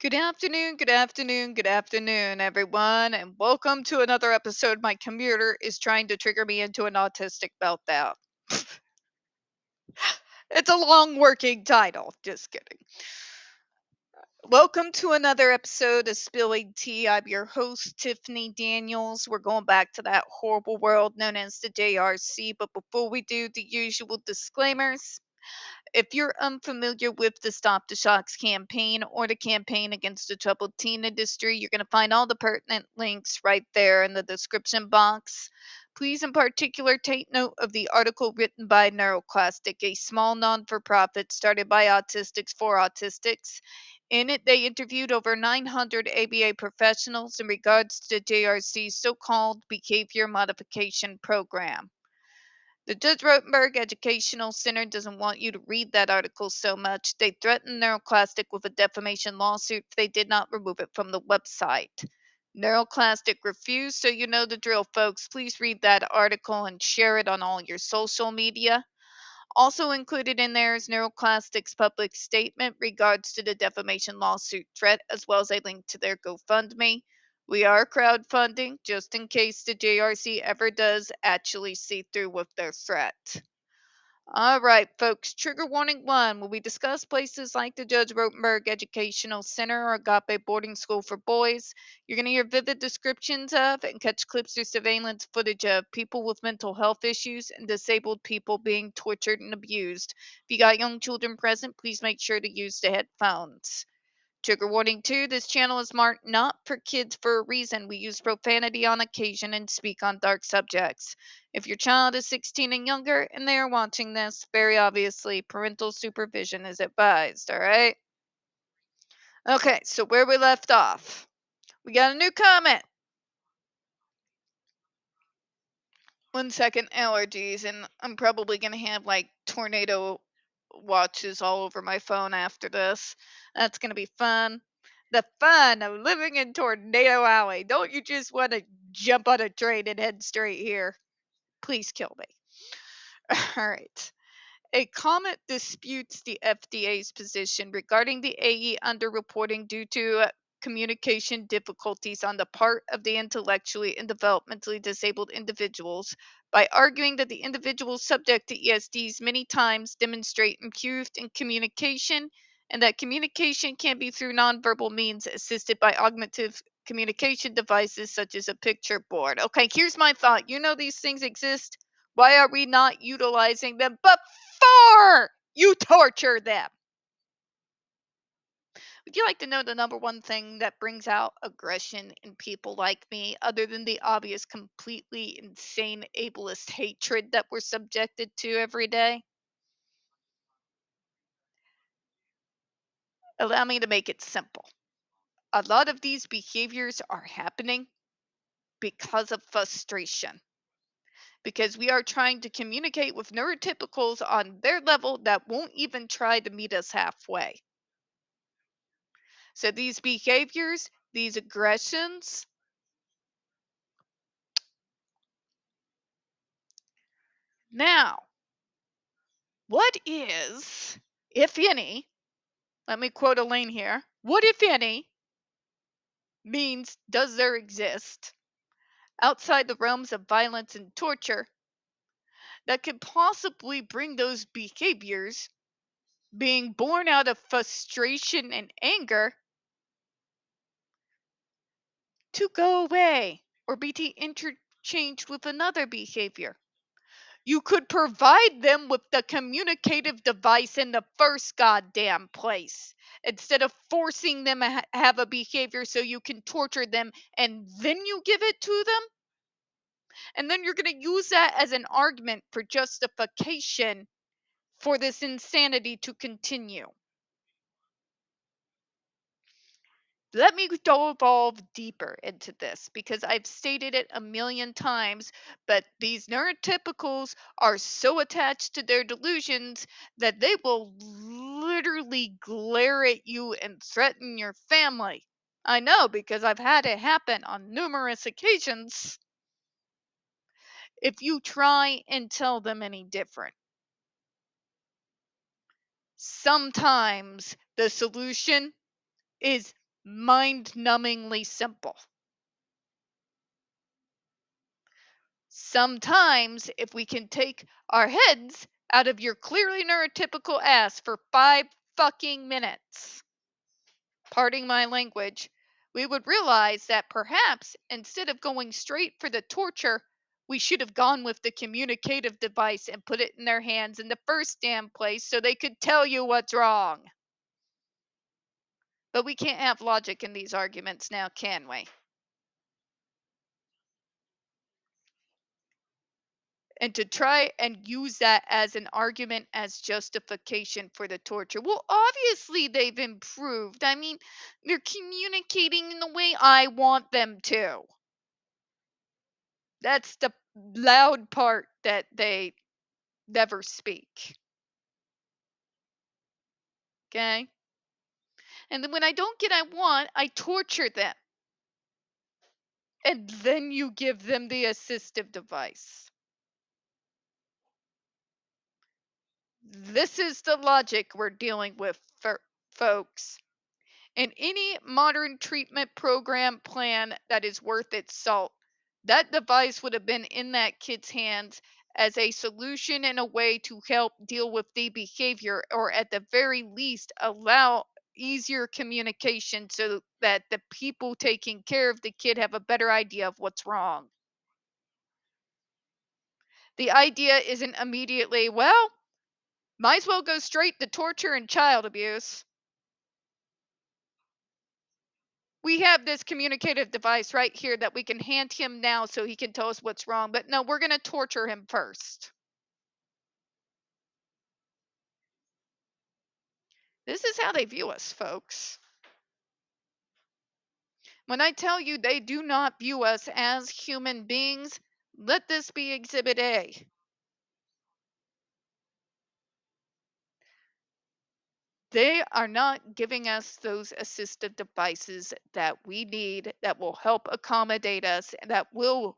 Good afternoon, good afternoon, everyone, and welcome to another episode. My computer is trying to trigger me into an autistic meltdown. It's a long working title, just kidding. Welcome to another episode of Spilling Tea. I'm your host, Tiffany Daniels. We're going back to that horrible world known as the JRC, but before we do, the usual disclaimers. If you're unfamiliar with the Stop the Shocks campaign or the campaign against the troubled teen industry, you're going to find all the pertinent links right there in the description box. Please, in particular, take note of the article written by NeuroClastic, a small non for profit started by autistics for autistics. In it, they interviewed over 900 ABA professionals in regards to JRC's so called behavior modification program. The Judge Rotenberg Educational Center doesn't want you to read that article so much. They threatened NeuroClastic with a defamation lawsuit if they did not remove it from the website. NeuroClastic refused, so you know the drill, folks. Please read that article and share it on all your social media. Also included in there is NeuroClastic's public statement regards to the defamation lawsuit threat, as well as a link to their GoFundMe. We are crowdfunding just in case the JRC ever does actually see through with their threat. All right, folks. Trigger warning one. When we discuss places like the Judge Rotenberg Educational Center or Agape Boarding School for Boys, you're going to hear vivid descriptions of and catch clips or surveillance footage of people with mental health issues and disabled people being tortured and abused. If you got young children present, please make sure to use the headphones. Trigger warning 2, this channel is marked not for kids for a reason. We use profanity on occasion and speak on dark subjects. If your child is 16 and younger and they are watching this, very obviously parental supervision is advised, alright? Okay, so where we left off. We got a new comment. 1 second, allergies, and I'm probably going to have like tornado watches all over my phone after this. That's going to be fun. The fun of living in Tornado Alley. Don't you just want to jump on a train and head straight here? Please kill me. All right. A comment disputes the FDA's position regarding the AE underreporting due to communication difficulties on the part of the intellectually and developmentally disabled individuals by arguing that the individuals subject to ESDs many times demonstrate improved in communication and that communication can be through nonverbal means assisted by augmentative communication devices such as a picture board. Okay, here's my thought. You know these things exist. Why are we not utilizing them before you torture them? Would you like to know the number one thing that brings out aggression in people like me, other than the obvious, completely insane ableist hatred that we're subjected to every day? Allow me to make it simple. A lot of these behaviors are happening because of frustration. Because we are trying to communicate with neurotypicals on their level that won't even try to meet us halfway. So these behaviors, these aggressions, now, what is, if any, let me quote Elaine here, what, if any, means does there exist outside the realms of violence and torture that could possibly bring those behaviors being born out of frustration and anger to go away or be interchanged with another behavior? You could provide them with the communicative device in the first goddamn place instead of forcing them to have a behavior so you can torture them and then you give it to them. And then you're going to use that as an argument for justification for this insanity to continue. Let me evolve deeper into this because I've stated it a million times, but these neurotypicals are so attached to their delusions that they will literally glare at you and threaten your family. I know because I've had it happen on numerous occasions if you try and tell them any different. Sometimes the solution is mind-numbingly simple. Sometimes, if we can take our heads out of your clearly neurotypical ass for 5 fucking minutes, pardon my language, we would realize that perhaps instead of going straight for the torture, we should have gone with the communicative device and put it in their hands in the first damn place so they could tell you what's wrong. But we can't have logic in these arguments now, can we? And to try and use that as an argument as justification for the torture. Well, obviously they've improved. I mean, they're communicating in the way I want them to. That's the loud part that they never speak. Okay? And then when I don't get what I want, I torture them. And then you give them the assistive device. This is the logic we're dealing with, folks. In any modern treatment program plan that is worth its salt, that device would have been in that kid's hands as a solution and a way to help deal with the behavior, or at the very least allow easier communication so that the people taking care of the kid have a better idea of what's wrong. The idea isn't immediately, well, might as well go straight to torture and child abuse. We have this communicative device right here that we can hand him now so he can tell us what's wrong. But no, we're going to torture him first. This is how they view us, folks. When I tell you they do not view us as human beings, let this be Exhibit A. They are not giving us those assistive devices that we need, that will help accommodate us, and that will,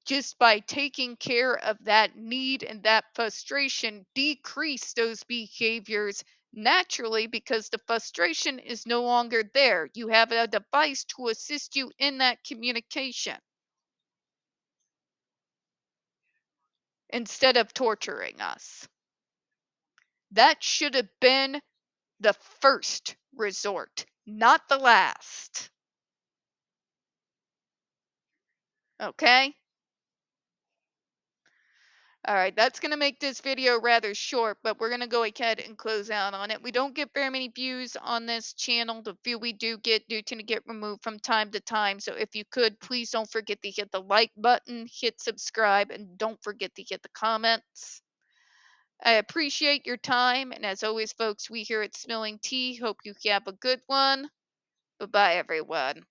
just by taking care of that need and that frustration, decrease those behaviors naturally, because the frustration is no longer there. You have a device to assist you in that communication instead of torturing us. That should have been the first resort, not the last. Okay? All right, that's going to make this video rather short, but we're going to go ahead and close out on it. We don't get very many views on this channel. The few we do get do tend to get removed from time to time. So if you could, please don't forget to hit the like button, hit subscribe, and don't forget to hit the comments. I appreciate your time. And as always, folks, we here at Spilling Tea hope you have a good one. Bye-bye, everyone.